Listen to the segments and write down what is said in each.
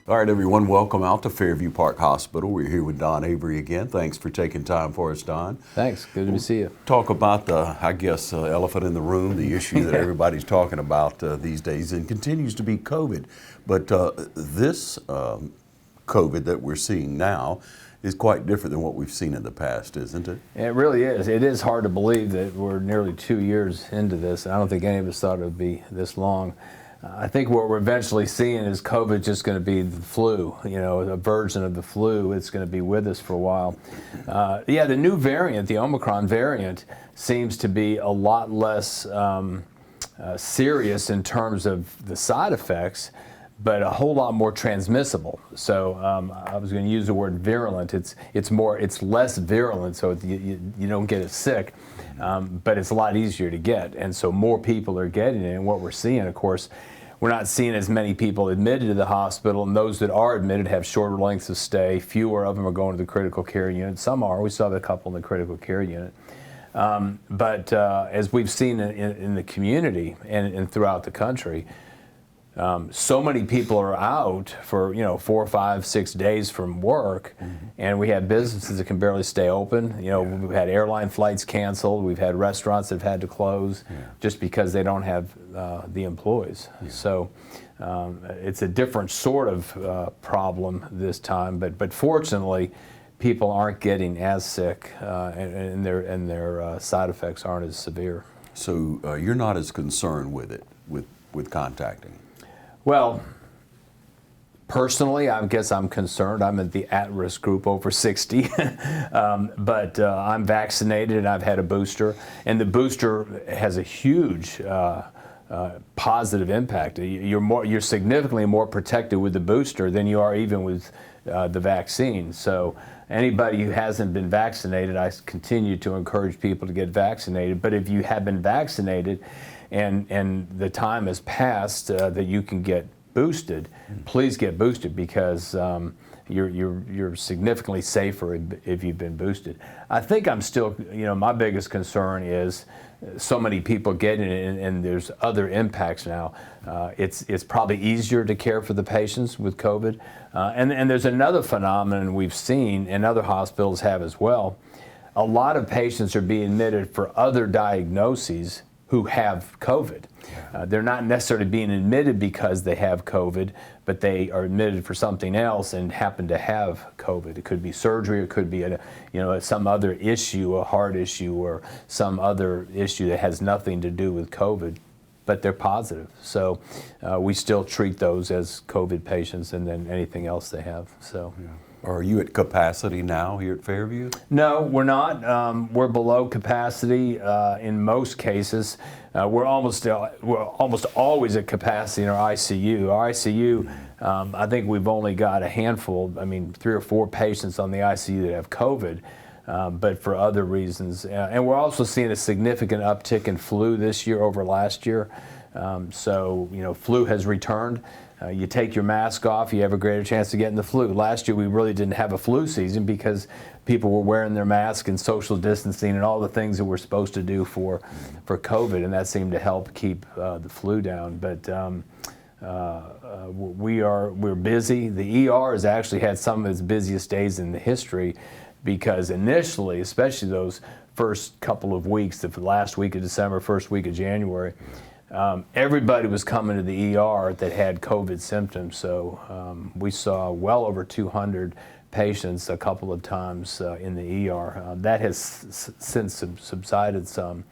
All right, everyone, welcome out to Fairview Park Hospital. We're here with Don Avery again. Thanks for taking time for us, Don. Thanks. Good to see you. Talk about the, elephant in the room, the issue that everybody's talking about these days, and continues to be COVID. But this COVID that we're seeing now is quite different than what we've seen in the past, isn't it? It really is. It is hard to believe that we're nearly 2 years into this. I don't think any of us thought it would be this long. I think what we're eventually seeing is COVID just going to be the flu, a version of the flu. It's going to be with us for a while. The new variant, the Omicron variant, seems to be a lot less serious in terms of the side effects, but a whole lot more transmissible. So I was going to use the word virulent. It's less virulent, so you don't get it sick, but it's a lot easier to get, and so more people are getting it. And what we're seeing, of course, we're not seeing as many people admitted to the hospital, and those that are admitted have shorter lengths of stay. Fewer of them are going to the critical care unit. Some are. We saw a couple in the critical care unit. But as we've seen in the community and throughout the country, so many people are out for 4, 5, 6 days from work, and we have businesses that can barely stay open. We've had airline flights canceled. We've had restaurants that have had to close just because they don't have the employees. So it's a different sort of problem this time. But fortunately, people aren't getting as sick, and their side effects aren't as severe. So you're not as concerned with it, with contacting? Well, personally, I guess I'm concerned. I'm in the at-risk group over 60, but I'm vaccinated and I've had a booster, and the booster has a huge positive impact. You're significantly more protected with the booster than you are even with the vaccine. So anybody who hasn't been vaccinated, I continue to encourage people to get vaccinated. But if you have been vaccinated, and the time has passed that you can get boosted, please get boosted, because you're significantly safer if you've been boosted. I think I'm still, my biggest concern is so many people getting it, and there's other impacts now. It's probably easier to care for the patients with COVID, and there's another phenomenon we've seen, and other hospitals have as well. A lot of patients are being admitted for other diagnoses who have COVID. They're not necessarily being admitted because they have COVID, but they are admitted for something else and happen to have COVID. It could be surgery, it could be some other issue, a heart issue, or some other issue that has nothing to do with COVID, but they're positive. So we still treat those as COVID patients, and then anything else they have. So. Yeah. Are you at capacity now here at Fairview? No, we're not. We're below capacity in most cases. We're almost always at capacity in our ICU. Our ICU, I think we've only got a handful, 3 or 4 patients on the ICU that have COVID, but for other reasons. And we're also seeing a significant uptick in flu this year over last year. So flu has returned. You take your mask off, you have a greater chance of getting the flu. Last year we really didn't have a flu season because people were wearing their mask and social distancing and all the things that we're supposed to do for COVID, and that seemed to help keep the flu down. But we're busy. The ER has actually had some of its busiest days in the history, because initially, especially those first couple of weeks, the last week of December, first week of January, everybody was coming to the ER that had COVID symptoms. So we saw well over 200 patients a couple of times in the ER. That has since subsided some.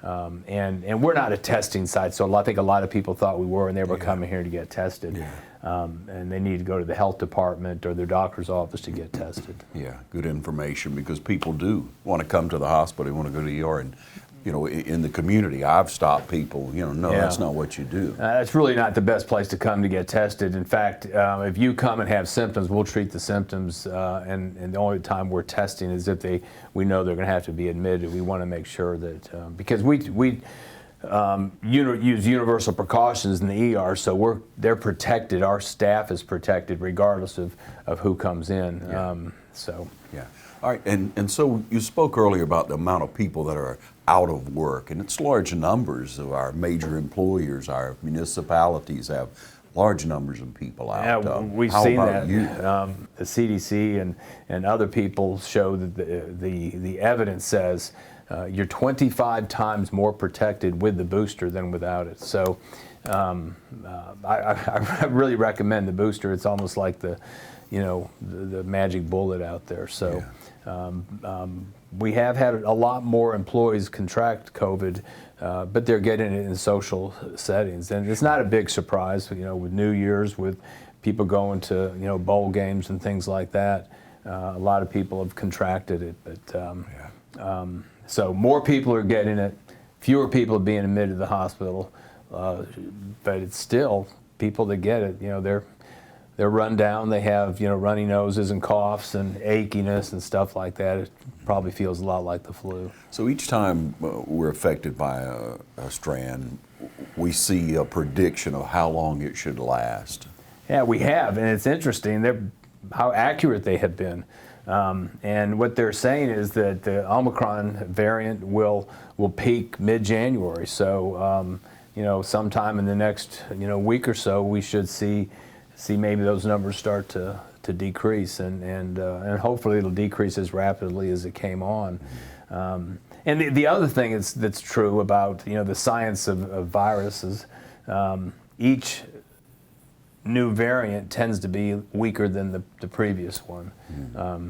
And we're not a testing site, so I think a lot of people thought we were, and they were coming here to get tested. Yeah. And they need to go to the health department or their doctor's office to get tested. Yeah, good information, because people do want to come to the hospital, they want to go to the ER, and in the community, I've stopped people, that's not what you do. It's really not the best place to come to get tested. In fact, if you come and have symptoms, we'll treat the symptoms, and the only time we're testing is if we know they're going to have to be admitted. We want to make sure that, because we use universal precautions in the ER, so they're protected. Our staff is protected regardless of who comes in. Yeah. All right, and so you spoke earlier about the amount of people that are out of work, and it's large numbers of our major employers. Our municipalities have large numbers of people out. Yeah, we've how seen about that. you? The CDC and other people show that the evidence says you're 25 times more protected with the booster than without it. So I really recommend the booster. It's almost like the magic bullet out there. So we have had a lot more employees contract COVID, but they're getting it in social settings, and it's not a big surprise. With New Year's, with people going to bowl games and things like that, a lot of people have contracted it. But so more people are getting it, fewer people are being admitted to the hospital, but it's still people that get it. They're run down. They have runny noses and coughs and achiness and stuff like that. It probably feels a lot like the flu. So each time we're affected by a strand, we see a prediction of how long it should last. Yeah, we have, and it's interesting how accurate they have been. And what they're saying is that the Omicron variant will peak mid-January. So sometime in the next week or so, we should see maybe those numbers start to decrease, and hopefully it'll decrease as rapidly as it came on. And the other thing that's true about the science of viruses, each new variant tends to be weaker than the previous one,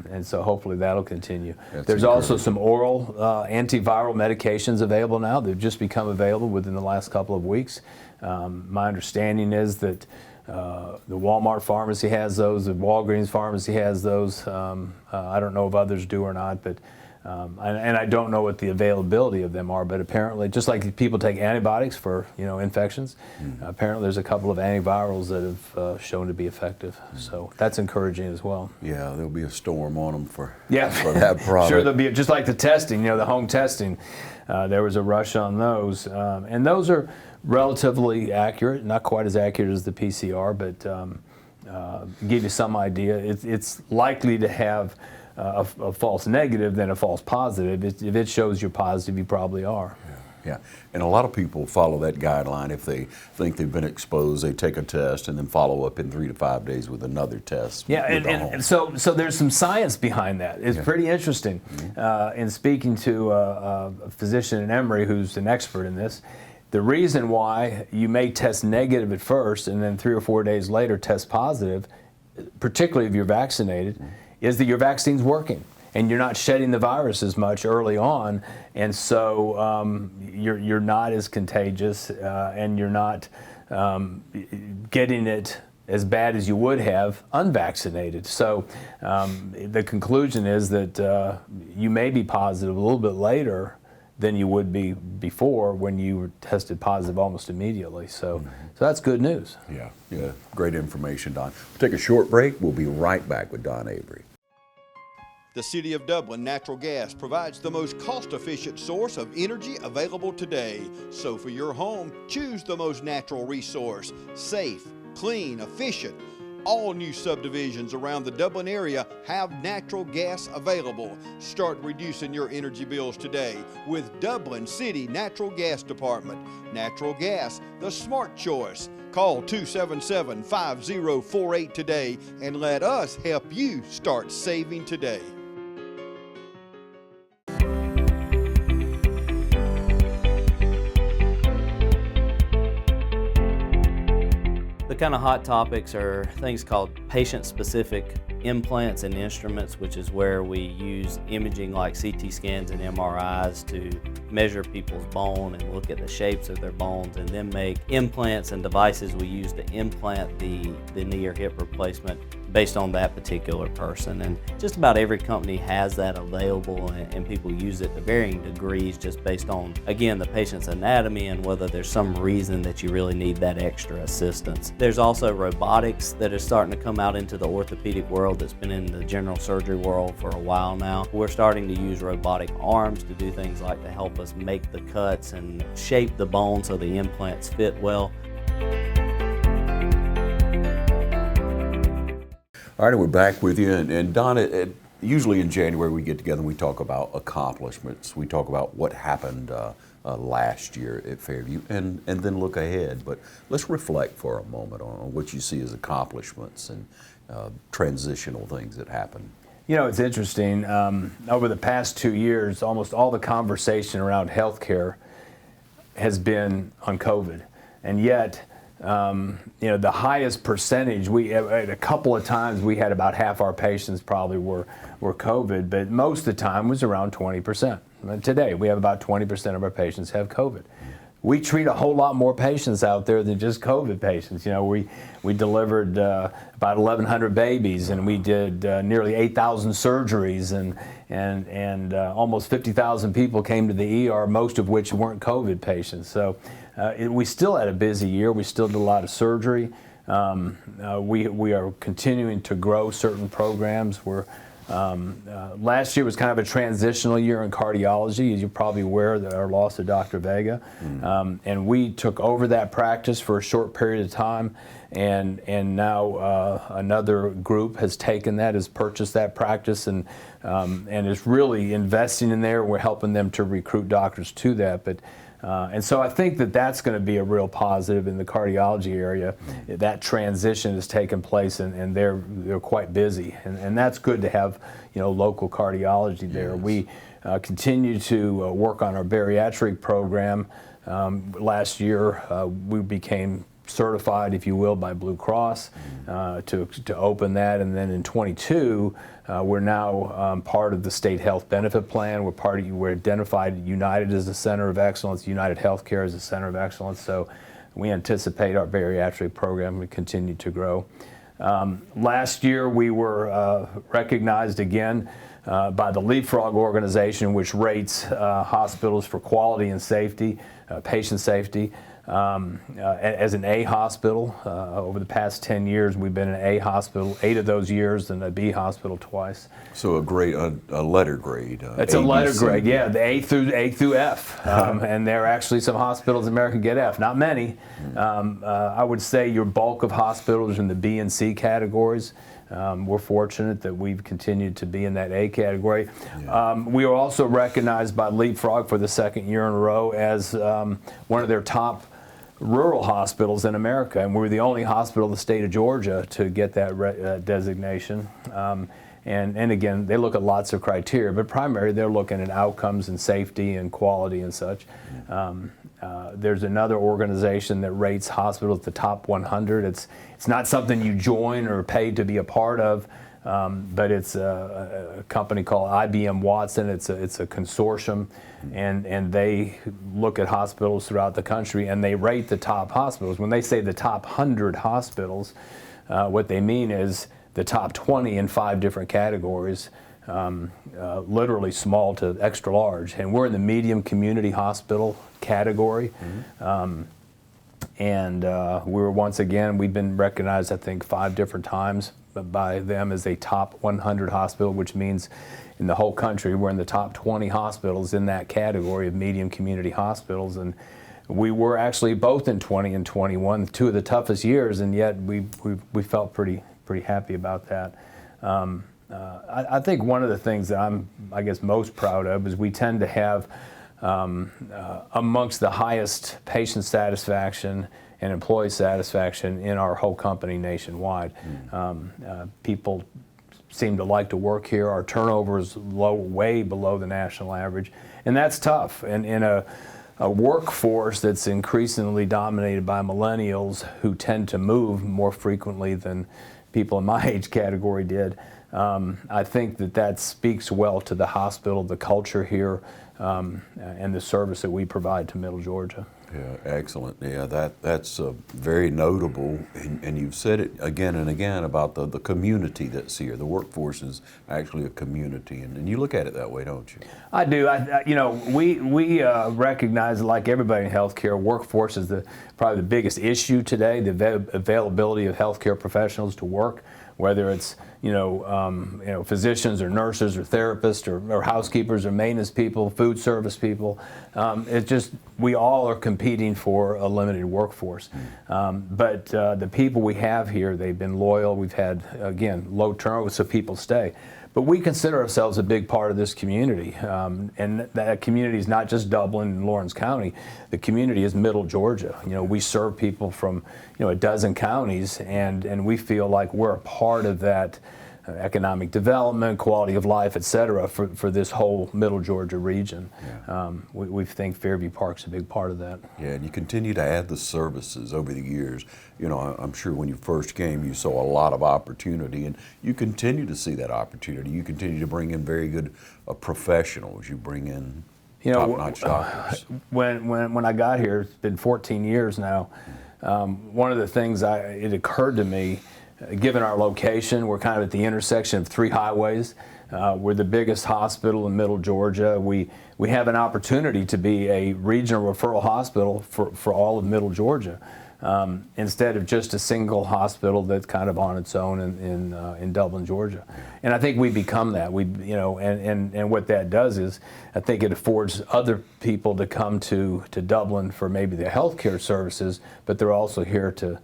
and so hopefully that'll continue. There's also some oral antiviral medications available now. They've just become available within the last couple of weeks. My understanding is that the Walmart pharmacy has those, the Walgreens pharmacy has those. I don't know if others do or not, but and I don't know what the availability of them are, but apparently, just like people take antibiotics for infections, apparently there's a couple of antivirals that have shown to be effective. So that's encouraging as well. Yeah, there'll be a storm on them for for that product. Sure, there'll be, just like the testing, the home testing. There was a rush on those, and those are relatively accurate, not quite as accurate as the PCR, but give you some idea. It's likely to have a false negative than a false positive. If it shows you're positive, you probably are. Yeah, and a lot of people follow that guideline. If they think they've been exposed, they take a test and then follow up in 3 to 5 days with another test. Yeah, and so there's some science behind that. It's pretty interesting. In speaking to a physician in Emory who's an expert in this, the reason why you may test negative at first and then 3 or 4 days later test positive, particularly if you're vaccinated, is that your vaccine's working and you're not shedding the virus as much early on, and so you're not as contagious and you're not getting it as bad as you would have unvaccinated. So the conclusion is that you may be positive a little bit later than you would be before when you were tested positive almost immediately. So that's good news. Yeah, great information, Don. We'll take a short break. We'll be right back with Don Avery. The City of Dublin Natural Gas provides the most cost-efficient source of energy available today. So for your home, choose the most natural resource. Safe, clean, efficient. All new subdivisions around the Dublin area have natural gas available. Start reducing your energy bills today with Dublin City Natural Gas Department. Natural gas, the smart choice. Call 277-5048 today and let us help you start saving today. The kind of hot topics are things called patient-specific implants and instruments, which is where we use imaging like CT scans and MRIs to measure people's bone and look at the shapes of their bones, and then make implants and devices we use to implant the knee or hip replacement based on that particular person. And just about every company has that available, and people use it to varying degrees just based on, again, the patient's anatomy and whether there's some reason that you really need that extra assistance. There's also robotics that is starting to come out into the orthopedic world that's been in the general surgery world for a while now. We're starting to use robotic arms to do things like to help us make the cuts and shape the bone so the implants fit well. All right, we're back with you, and Don, usually in January we get together and we talk about accomplishments. We talk about what happened last year at Fairview, and then look ahead. But let's reflect for a moment on what you see as accomplishments and transitional things that happen. You know, it's interesting. Over the past 2 years, almost all the conversation around healthcare has been on COVID, and yet, you know, the highest percentage, a couple of times we had about half our patients probably were COVID, but most of the time was around 20%. Today, we have about 20% of our patients have COVID. We treat a whole lot more patients out there than just COVID patients. You know, we delivered about 1,100 babies, and we did nearly 8,000 surgeries, and almost 50,000 people came to the ER, most of which weren't COVID patients. So we still had a busy year. We still did a lot of surgery. We are continuing to grow certain programs. Last year was kind of a transitional year in cardiology, as you're probably aware, that our loss of Dr. Vega. And we took over that practice for a short period of time, and now another group has taken that, has purchased that practice, and is really investing in there. We're helping them to recruit doctors to that. And so I think that that's going to be a real positive in the cardiology area. That transition has taken place, and they're quite busy, and that's good to have, you know, local cardiology there. Yes. We continue to work on our bariatric program. Last year we became certified, if you will, by Blue Cross to open that, and then in 22 we're now part of the state health benefit plan. We're identified United as a center of excellence, United Healthcare as a center of excellence. So we anticipate our bariatric program will continue to grow. Last year we were recognized again by the Leapfrog organization, which rates hospitals for quality and safety, patient safety. As an A hospital. Over the past 10 years, we've been an A hospital, 8 of those years, and a B hospital twice. So a letter grade. It's a letter grade, yeah, the A through F. And there are actually some hospitals in America get F, not many. I would say your bulk of hospitals are in the B and C categories. We're fortunate that we've continued to be in that A category. Yeah. We were also recognized by Leapfrog for the second year in a row as one of their top rural hospitals in America, and we're the only hospital in the state of Georgia to get that designation. And again, they look at lots of criteria, but primarily they're looking at outcomes and safety and quality and such. There's another organization that rates hospitals at the top 100. It's not something you join or pay to be a part of, but it's a company called IBM Watson. It's a consortium, and they look at hospitals throughout the country, and they rate the top hospitals. When they say the top 100 hospitals, what they mean is the top 20 in 5 different categories, literally small to extra large. And we're in the medium community hospital category. And we've been recognized, I think, 5 different times by them as a top 100 hospital, which means in the whole country we're in the top 20 hospitals in that category of medium community hospitals. And we were actually both in 20 and 21, 2 of the toughest years, and yet we felt pretty happy about that. I think one of the things that I'm, I guess, most proud of is we tend to have amongst the highest patient satisfaction and employee satisfaction in our whole company nationwide. People seem to like to work here. Our turnover is low, way below the national average, and that's tough. And in a workforce that's increasingly dominated by millennials who tend to move more frequently than people in my age category did, I think that speaks well to the hospital, the culture here, and the service that we provide to Middle Georgia. Yeah, excellent. Yeah, that's very notable, and you've said it again and again about the community that's here. The workforce is actually a community, and you look at it that way, don't you? I do. We recognize, like everybody in healthcare, workforce is probably the biggest issue today. The availability of healthcare professionals to work, whether it's physicians or nurses or therapists or housekeepers or maintenance people, food service people. It's just we all are competing for a limited workforce. But the people we have here, they've been loyal. We've had, again, low turnover, so people stay. But we consider ourselves a big part of this community, and that community is not just Dublin and Lawrence County. The community is Middle Georgia. You know, we serve people from, you know, a dozen counties, and we feel like we're a part of that economic development, quality of life, et cetera, for this whole Middle Georgia region. Yeah. We think Fairview Park's a big part of that. Yeah, and you continue to add the services over the years. You know, I'm sure when you first came, you saw a lot of opportunity, and you continue to see that opportunity. You continue to bring in very good professionals. You bring in top-notch doctors. When I got here, it's been 14 years now. One of the things it occurred to me, given our location, we're kind of at the intersection of 3 highways. We're the biggest hospital in Middle Georgia. We have an opportunity to be a regional referral hospital for all of Middle Georgia, instead of just a single hospital that's kind of on its own in Dublin, Georgia. And I think we become that. And what that does is, I think it affords other people to come to Dublin for maybe the healthcare services, but they're also here to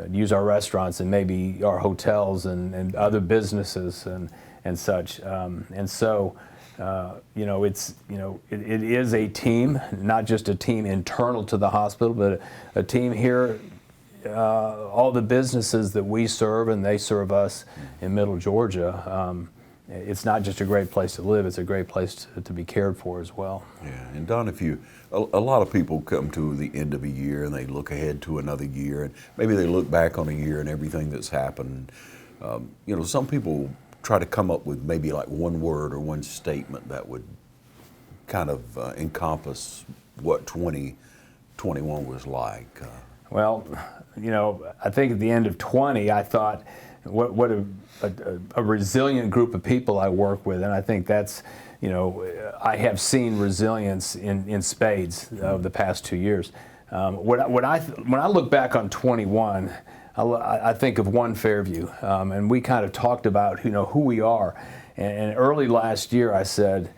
use our restaurants and maybe our hotels and other businesses and such. And so, it is a team, not just a team internal to the hospital, but a team here. All the businesses that we serve and they serve us in Middle Georgia. It's not just a great place to live; it's a great place to be cared for as well. Yeah, and Don, a lot of people come to the end of a year and they look ahead to another year, and maybe they look back on a year and everything that's happened. Some people try to come up with maybe like one word or one statement that would kind of encompass what 2021 was like. Well, I think at the end of 20, I thought, what a resilient group of people I work with, and I think that's, I have seen resilience in spades of the past 2 years. When I look back on 21, I think of One Fairview, and we kind of talked about who we are. And early last year, I said,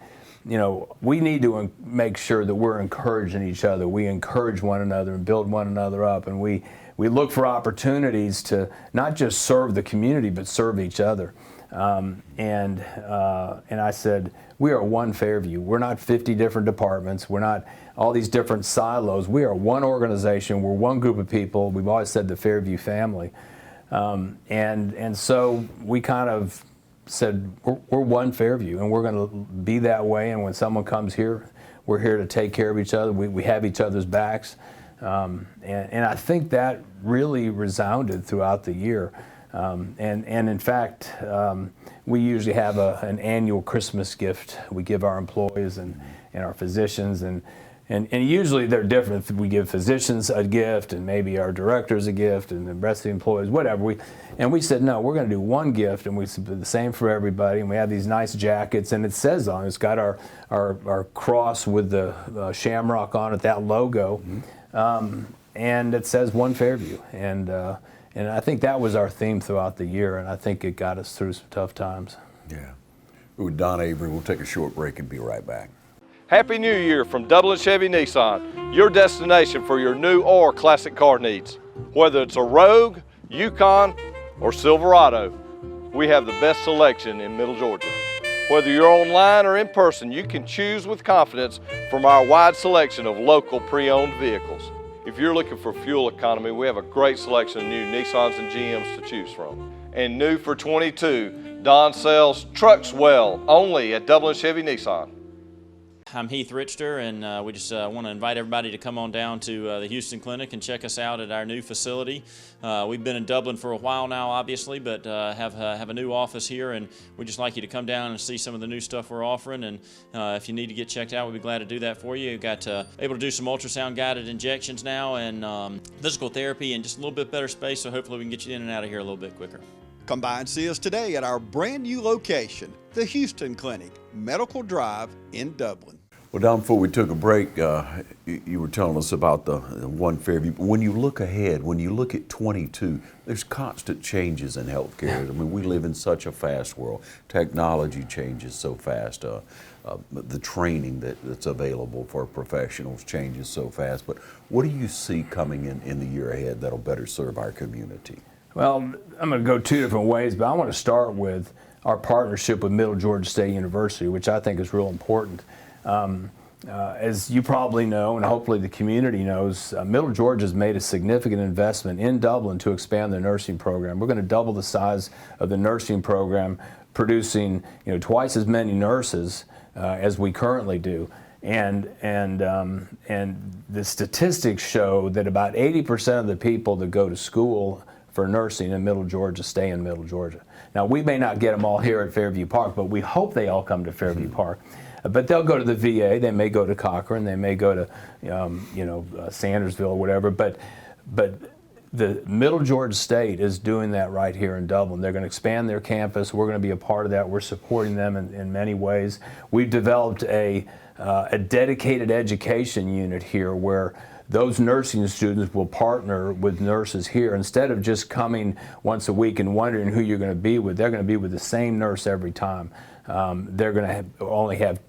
we need to make sure that we're encouraging each other. We encourage one another and build one another up, and we look for opportunities to not just serve the community, but serve each other. And I said, we are One Fairview. We're not 50 different departments. We're not all these different silos. We are one organization. We're one group of people. We've always said the Fairview family. And so we kind of said, we're One Fairview, and we're going to be that way. And when someone comes here, we're here to take care of each other. We have each other's backs. And I think that really resounded throughout the year. And in fact, we usually have an annual Christmas gift we give our employees and our physicians. And usually they're different. We give physicians a gift and maybe our directors a gift and the rest of the employees, whatever. We said, no, we're going to do one gift, and we said the same for everybody. And we have these nice jackets, and it says on it, it's got our cross with the shamrock on it, that logo. And it says One Fairview. And I think that was our theme throughout the year, and I think it got us through some tough times. Yeah. With Don Avery, we'll take a short break and be right back. Happy New Year from Dublin Chevy Nissan, your destination for your new or classic car needs. Whether it's a Rogue, Yukon, or Silverado, we have the best selection in Middle Georgia. Whether you're online or in person, you can choose with confidence from our wide selection of local pre-owned vehicles. If you're looking for fuel economy, we have a great selection of new Nissans and GMs to choose from. And new for 22, Don sells trucks well, only at Dublin Chevy Nissan. I'm Heath Richter, and we just want to invite everybody to come on down to the Houston Clinic and check us out at our new facility. We've been in Dublin for a while now, obviously, but have a new office here, and we'd just like you to come down and see some of the new stuff we're offering. And if you need to get checked out, we'd be glad to do that for you. We've got able to do some ultrasound-guided injections now and physical therapy and just a little bit better space, so hopefully we can get you in and out of here a little bit quicker. Come by and see us today at our brand new location, the Houston Clinic, Medical Drive in Dublin. Well, Don, before we took a break, you were telling us about the One Fairview. When you look ahead, when you look at 22, there's constant changes in healthcare. I mean, we live in such a fast world. Technology changes so fast. The training that's available for professionals changes so fast. But what do you see coming in the year ahead that'll better serve our community? Well, I'm going to go 2 different ways, but I want to start with our partnership with Middle Georgia State University, which I think is real important. As you probably know, and hopefully the community knows, Middle Georgia has made a significant investment in Dublin to expand their nursing program. We're going to double the size of the nursing program, producing twice as many nurses as we currently do. And the statistics show that about 80% of the people that go to school for nursing in Middle Georgia stay in Middle Georgia. Now, we may not get them all here at Fairview Park, but we hope they all come to Fairview Park. But they'll go to the VA, they may go to Cochrane, they may go to Sandersville or whatever, but the Middle Georgia State is doing that right here in Dublin. They're going to expand their campus. We're going to be a part of that. We're supporting them in many ways. We've developed a dedicated education unit here where those nursing students will partner with nurses here. Instead of just coming once a week and wondering who you're going to be with, they're going to be with the same nurse every time. They're going to only have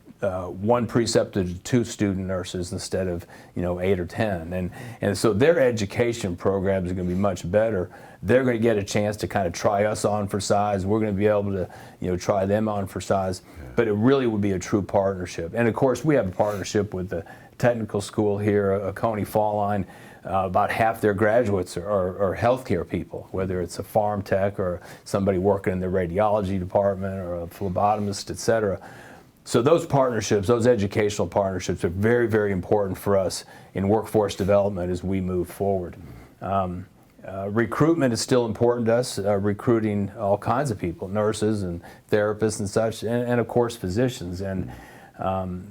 one preceptor to 2 student nurses instead of 8 or 10, and so their education programs are going to be much better. They're going to get a chance to kind of try us on for size. We're going to be able to try them on for size. But it really would be a true partnership. And of course, we have a partnership with the technical school here, Coney Fall Line. About half their graduates are healthcare people, whether it's a farm tech or somebody working in the radiology department or a phlebotomist, et cetera. So those partnerships, those educational partnerships are very, very important for us in workforce development as we move forward. Recruitment is still important to us, recruiting all kinds of people, nurses and therapists and such, and of course physicians. And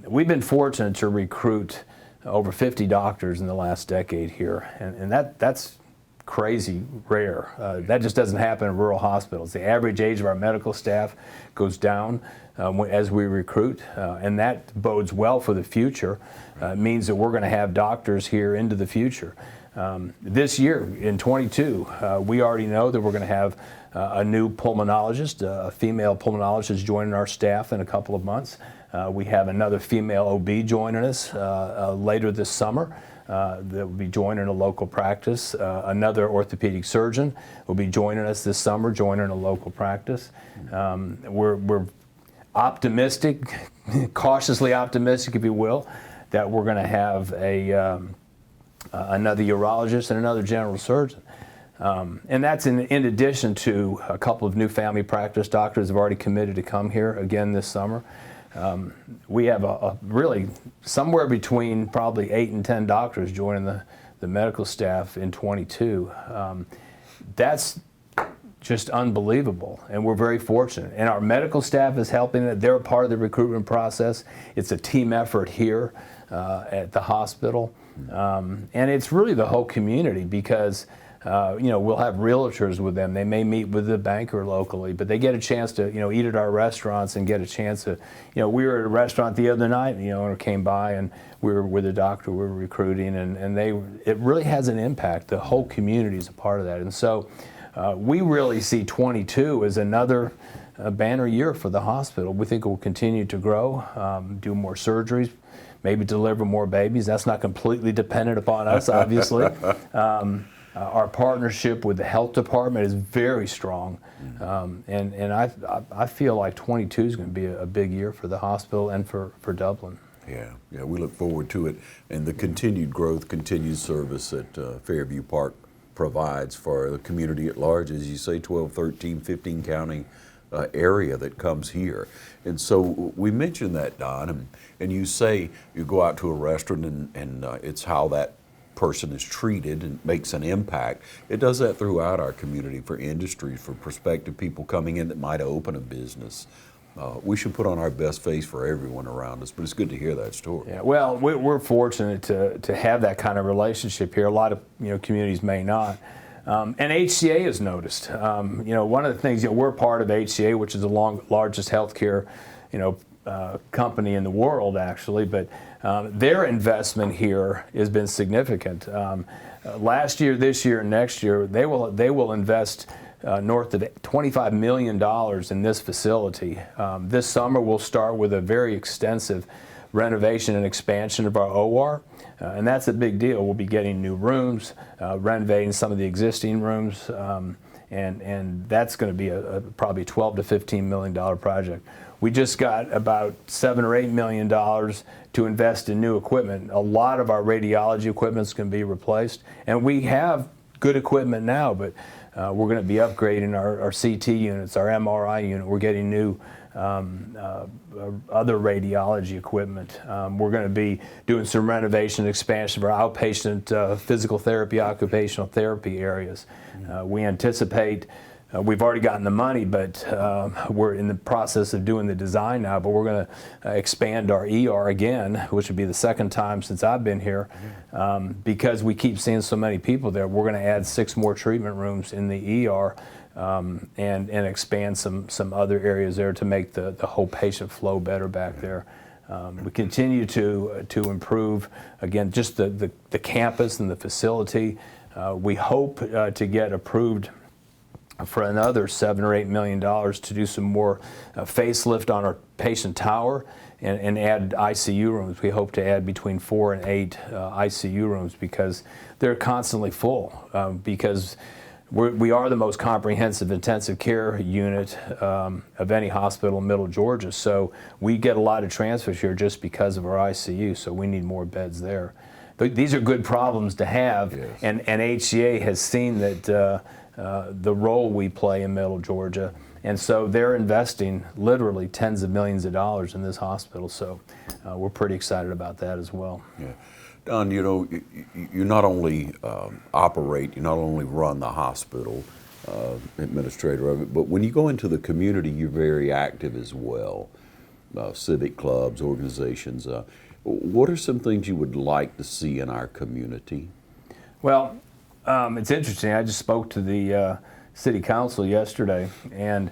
we've been fortunate to recruit over 50 doctors in the last decade here, and that's crazy rare. That just doesn't happen in rural hospitals. The average age of our medical staff goes down as we recruit, and that bodes well for the future. It means that we're going to have doctors here into the future. This year, in 22, we already know that we're going to have a new pulmonologist, a female pulmonologist joining our staff in a couple of months. We have another female OB joining us later this summer. That will be joining a local practice. Another orthopedic surgeon will be joining us this summer, joining a local practice. We're optimistic, cautiously optimistic, if you will, that we're going to have another urologist and another general surgeon. And that's in addition to a couple of new family practice doctors have already committed to come here again this summer. We have a really somewhere between probably 8 and 10 doctors joining the medical staff in 22. That's just unbelievable, and we're very fortunate. And our medical staff is helping it. They're a part of the recruitment process. It's a team effort here at the hospital. And it's really the whole community because we'll have realtors with them. They may meet with the banker locally, but they get a chance to, eat at our restaurants and get a chance to, we were at a restaurant the other night, and the owner came by and we were with a doctor we were recruiting, and it really has an impact. The whole community is a part of that. And so we really see 22 as another banner year for the hospital. We think it will continue to grow, do more surgeries, maybe deliver more babies. That's not completely dependent upon us, obviously. Our partnership with the health department is very strong, and I feel like 22 is going to be a big year for the hospital and for Dublin. Yeah, we look forward to it, and the continued growth, continued service that Fairview Park provides for the community at large, as you say, 12, 13, 15 county area that comes here. And so we mentioned that, Don, and you say you go out to a restaurant and it's how that person is treated and makes an impact. It does that throughout our community for industry, for prospective people coming in that might open a business. We should put on our best face for everyone around us, but it's good to hear that story. Yeah, well, we're fortunate to have that kind of relationship here. A lot of communities may not. And HCA has noticed. One of the things, we're part of HCA, which is the largest healthcare company in the world, actually, but their investment here has been significant. Last year, this year, and next year, they will invest north of $25 million in this facility. This summer, we'll start with a very extensive renovation and expansion of our OR, and that's a big deal. We'll be getting new rooms, renovating some of the existing rooms, and that's going to be a probably $12 to $15 million project. We just got about $7 or $8 million to invest in new equipment. A lot of our radiology equipment is going to be replaced, and we have good equipment now, but we're going to be upgrading our CT units, our MRI unit. We're getting new other radiology equipment. We're going to be doing some renovation and expansion of our outpatient physical therapy, occupational therapy areas. We anticipate, we've already gotten the money, but we're in the process of doing the design now, but we're going to expand our ER again, which would be the second time since I've been here, because we keep seeing so many people there. We're going to add 6 more treatment rooms in the ER and expand some other areas there to make the whole patient flow better back there. We continue to improve, again, just the campus and the facility. We hope to get approved for another $7 or $8 million to do some more facelift on our patient tower and add ICU rooms. We hope to add between 4 and 8 ICU rooms because they're constantly full, because we are the most comprehensive intensive care unit of any hospital in Middle Georgia, so we get a lot of transfers here just because of our ICU, so we need more beds there. These are good problems to have, yes. and HCA has seen that the role we play in Middle Georgia, and so they're investing literally tens of millions of dollars in this hospital, so we're pretty excited about that as well. Yeah. Don, you know, you not only operate, you not only run the hospital, administrator of it, but when you go into the community, you're very active as well. Civic clubs, organizations. What are some things you would like to see in our community? Well, it's interesting. I just spoke to the city council yesterday, and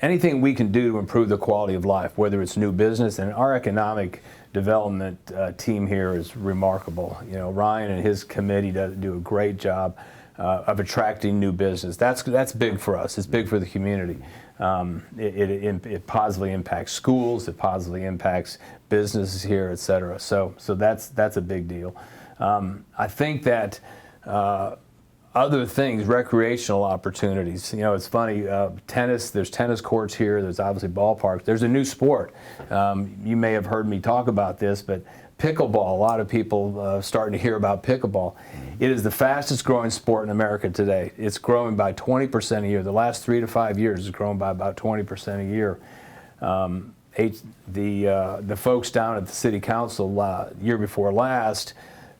anything we can do to improve the quality of life, whether it's new business, and our economic development team here is remarkable. You know, Ryan and his committee do a great job of attracting new business. That's big for us. It's big for the community. It positively impacts schools. It positively impacts businesses here, et cetera. So that's a big deal. I think that other things, recreational opportunities. You know, it's funny, tennis, there's tennis courts here, there's obviously ballparks. There's a new sport. You may have heard me talk about this, but pickleball, a lot of people starting to hear about pickleball. It is the fastest growing sport in America today. It's growing by 20% a year. The last 3 to 5 years it's grown by about 20% a year. The folks down at the city council year before last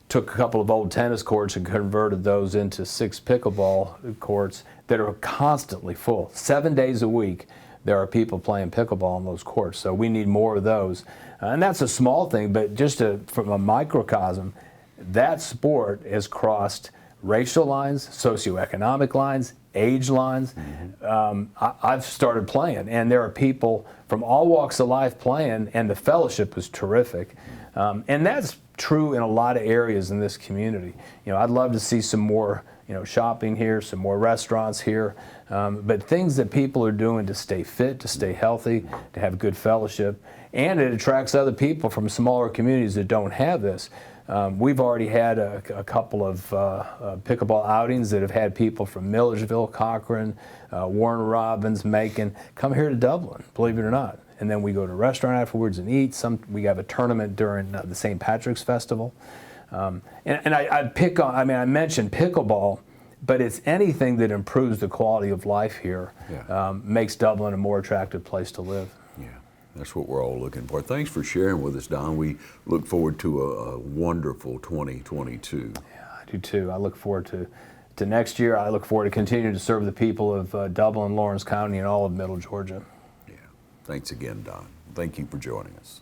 took a couple of old tennis courts and converted those into 6 pickleball courts that are constantly full. 7 days a week, there are people playing pickleball on those courts. So we need more of those. And that's a small thing, but just from a microcosm, that sport has crossed racial lines, socioeconomic lines, age lines. I've started playing, and there are people from all walks of life playing, and the fellowship was terrific. And that's true in a lot of areas in this community. You know, I'd love to see some more, you know, shopping here, some more restaurants here, but things that people are doing to stay fit, to stay healthy, to have good fellowship, and it attracts other people from smaller communities that don't have this. We've already had a couple of pickleball outings that have had people from Millersville, Cochran, Warren Robins, Macon come here to Dublin, believe it or not. And then we go to a restaurant afterwards and eat. We have a tournament during the St. Patrick's Festival. I mentioned pickleball, but it's anything that improves the quality of life here, makes Dublin a more attractive place to live. Yeah, that's what we're all looking for. Thanks for sharing with us, Don. We look forward to a wonderful 2022. Yeah, I do too. I look forward to next year. I look forward to continuing to serve the people of Dublin, Lawrence County, and all of Middle Georgia. Thanks again, Don. Thank you for joining us.